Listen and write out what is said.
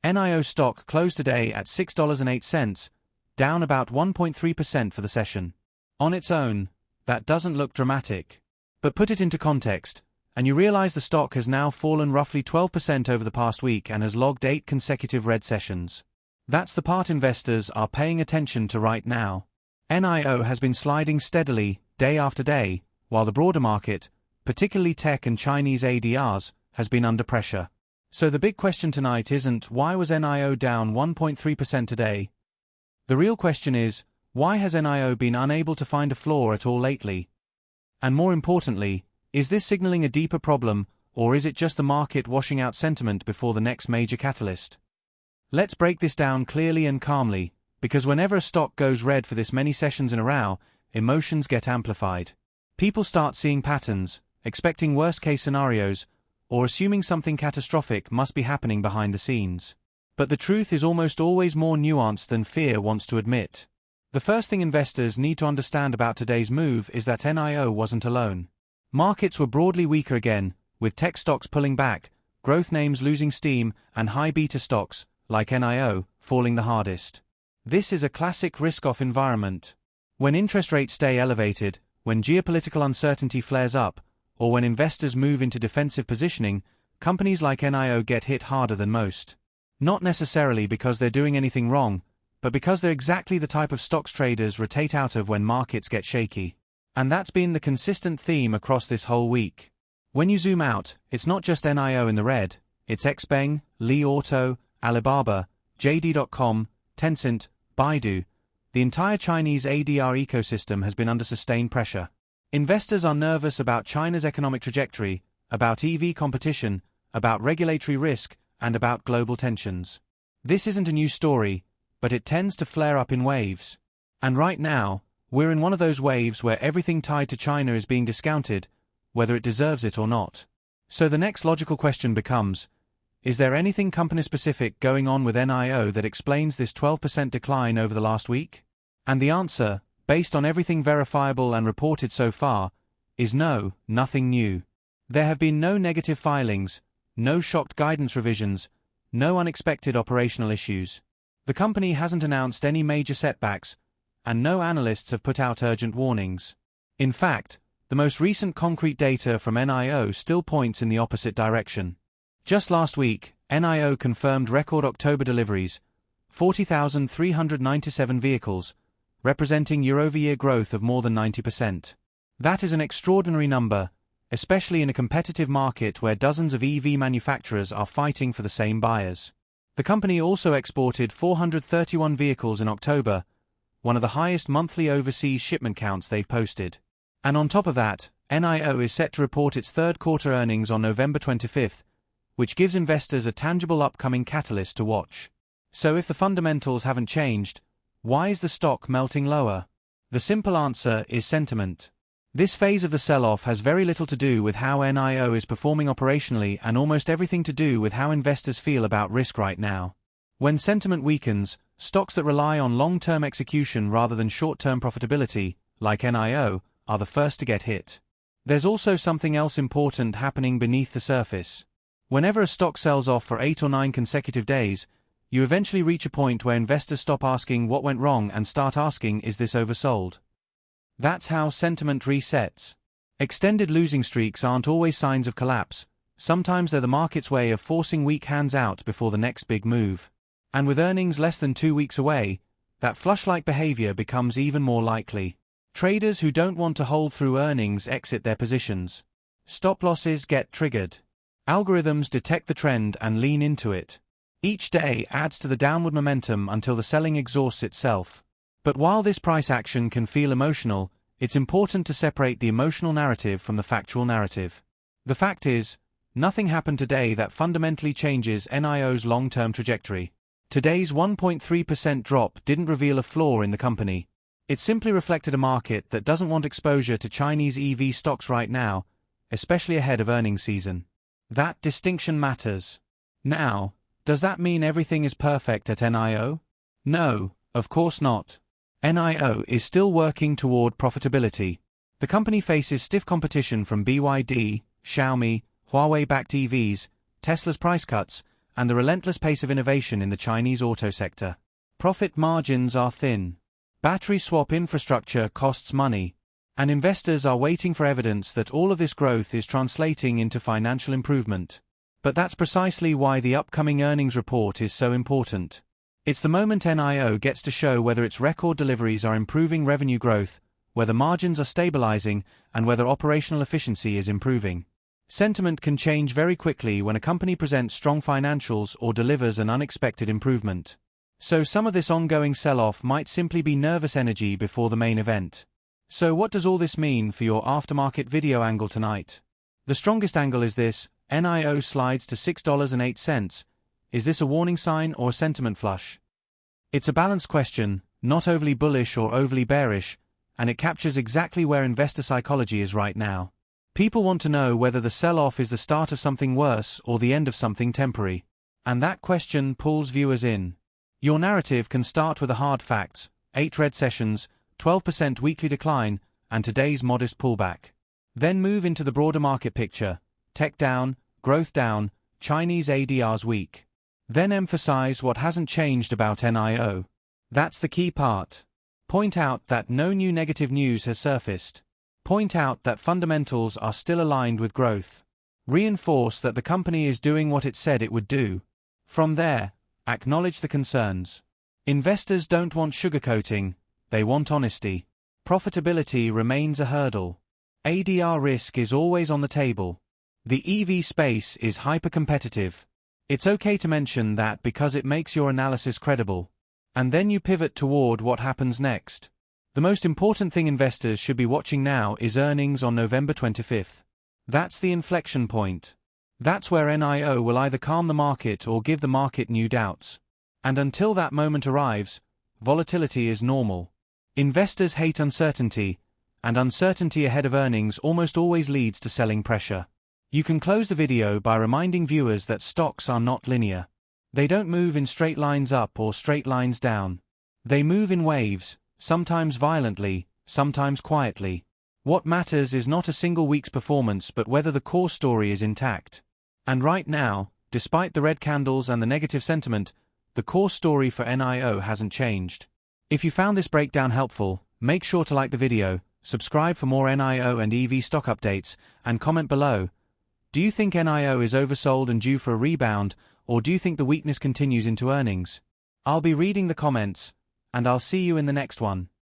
NIO stock closed today at $6.08, down about 1.3% for the session. On its own, that doesn't look dramatic. But put it into context, and you realize the stock has now fallen roughly 12% over the past week and has logged 8 consecutive red sessions. That's the part investors are paying attention to right now. NIO has been sliding steadily, day after day, while the broader market, particularly tech and Chinese ADRs, has been under pressure. So the big question tonight isn't why was NIO down 1.3% today? The real question is, why has NIO been unable to find a floor at all lately? And more importantly, is this signaling a deeper problem, or is it just the market washing out sentiment before the next major catalyst? Let's break this down clearly and calmly, because whenever a stock goes red for this many sessions in a row, emotions get amplified. People start seeing patterns, expecting worst-case scenarios, or assuming something catastrophic must be happening behind the scenes. But the truth is almost always more nuanced than fear wants to admit. The first thing investors need to understand about today's move is that NIO wasn't alone. Markets were broadly weaker again, with tech stocks pulling back, growth names losing steam, and high beta stocks, like NIO, falling the hardest. This is a classic risk-off environment. When interest rates stay elevated, when geopolitical uncertainty flares up, or when investors move into defensive positioning, companies like NIO get hit harder than most. Not necessarily because they're doing anything wrong, but because they're exactly the type of stocks traders rotate out of when markets get shaky. And that's been the consistent theme across this whole week. When you zoom out, it's not just NIO in the red, it's XPeng, Li Auto, Alibaba, JD.com, Tencent, Baidu. The entire Chinese ADR ecosystem has been under sustained pressure. Investors are nervous about China's economic trajectory, about EV competition, about regulatory risk, and about global tensions. This isn't a new story, but it tends to flare up in waves. And right now, we're in one of those waves where everything tied to China is being discounted, whether it deserves it or not. So the next logical question becomes, is there anything company-specific going on with NIO that explains this 12% decline over the last week? And the answer, based on everything verifiable and reported so far, is no, nothing new. There have been no negative filings, no shocked guidance revisions, no unexpected operational issues. The company hasn't announced any major setbacks, and no analysts have put out urgent warnings. In fact, the most recent concrete data from NIO still points in the opposite direction. Just last week, NIO confirmed record October deliveries, 40,397 vehicles, representing year-over-year growth of more than 90%. That is an extraordinary number, especially in a competitive market where dozens of EV manufacturers are fighting for the same buyers. The company also exported 431 vehicles in October, one of the highest monthly overseas shipment counts they've posted. And on top of that, NIO is set to report its third quarter earnings on November 25th, which gives investors a tangible upcoming catalyst to watch. So if the fundamentals haven't changed, why is the stock melting lower? The simple answer is sentiment. This phase of the sell-off has very little to do with how NIO is performing operationally and almost everything to do with how investors feel about risk right now. When sentiment weakens, stocks that rely on long-term execution rather than short-term profitability, like NIO, are the first to get hit. There's also something else important happening beneath the surface. Whenever a stock sells off for 8 or 9 consecutive days, you eventually reach a point where investors stop asking what went wrong and start asking, is this oversold? That's how sentiment resets. Extended losing streaks aren't always signs of collapse. Sometimes they're the market's way of forcing weak hands out before the next big move. And with earnings less than 2 weeks away, that flush-like behavior becomes even more likely. Traders who don't want to hold through earnings exit their positions. Stop losses get triggered. Algorithms detect the trend and lean into it. Each day adds to the downward momentum until the selling exhausts itself. But while this price action can feel emotional, it's important to separate the emotional narrative from the factual narrative. The fact is, nothing happened today that fundamentally changes NIO's long-term trajectory. Today's 1.3% drop didn't reveal a flaw in the company. It simply reflected a market that doesn't want exposure to Chinese EV stocks right now, especially ahead of earnings season. That distinction matters. Now, does that mean everything is perfect at NIO? No, of course not. NIO is still working toward profitability. The company faces stiff competition from BYD, Xiaomi, Huawei-backed EVs, Tesla's price cuts, and the relentless pace of innovation in the Chinese auto sector. Profit margins are thin. Battery swap infrastructure costs money, and investors are waiting for evidence that all of this growth is translating into financial improvement. But that's precisely why the upcoming earnings report is so important. It's the moment NIO gets to show whether its record deliveries are improving revenue growth, whether margins are stabilizing, and whether operational efficiency is improving. Sentiment can change very quickly when a company presents strong financials or delivers an unexpected improvement. So some of this ongoing sell-off might simply be nervous energy before the main event. So what does all this mean for your aftermarket video angle tonight? The strongest angle is this: NIO slides to $6.08. Is this a warning sign or a sentiment flush? It's a balanced question, not overly bullish or overly bearish, and it captures exactly where investor psychology is right now. People want to know whether the sell-off is the start of something worse or the end of something temporary. And that question pulls viewers in. Your narrative can start with the hard facts: 8 red sessions, 12% weekly decline, and today's modest pullback. Then move into the broader market picture: tech down, growth down, Chinese ADRs weak. Then emphasize what hasn't changed about NIO. That's the key part. Point out that no new negative news has surfaced. Point out that fundamentals are still aligned with growth. Reinforce that the company is doing what it said it would do. From there, acknowledge the concerns. Investors don't want sugarcoating, they want honesty. Profitability remains a hurdle. ADR risk is always on the table. The EV space is hyper-competitive. It's okay to mention that because it makes your analysis credible. And then you pivot toward what happens next. The most important thing investors should be watching now is earnings on November 25th. That's the inflection point. That's where NIO will either calm the market or give the market new doubts. And until that moment arrives, volatility is normal. Investors hate uncertainty, and uncertainty ahead of earnings almost always leads to selling pressure. You can close the video by reminding viewers that stocks are not linear. They don't move in straight lines up or straight lines down. They move in waves, sometimes violently, sometimes quietly. What matters is not a single week's performance but whether the core story is intact. And right now, despite the red candles and the negative sentiment, the core story for NIO hasn't changed. If you found this breakdown helpful, make sure to like the video, subscribe for more NIO and EV stock updates, and comment below. Do you think NIO is oversold and due for a rebound, or do you think the weakness continues into earnings? I'll be reading the comments, and I'll see you in the next one.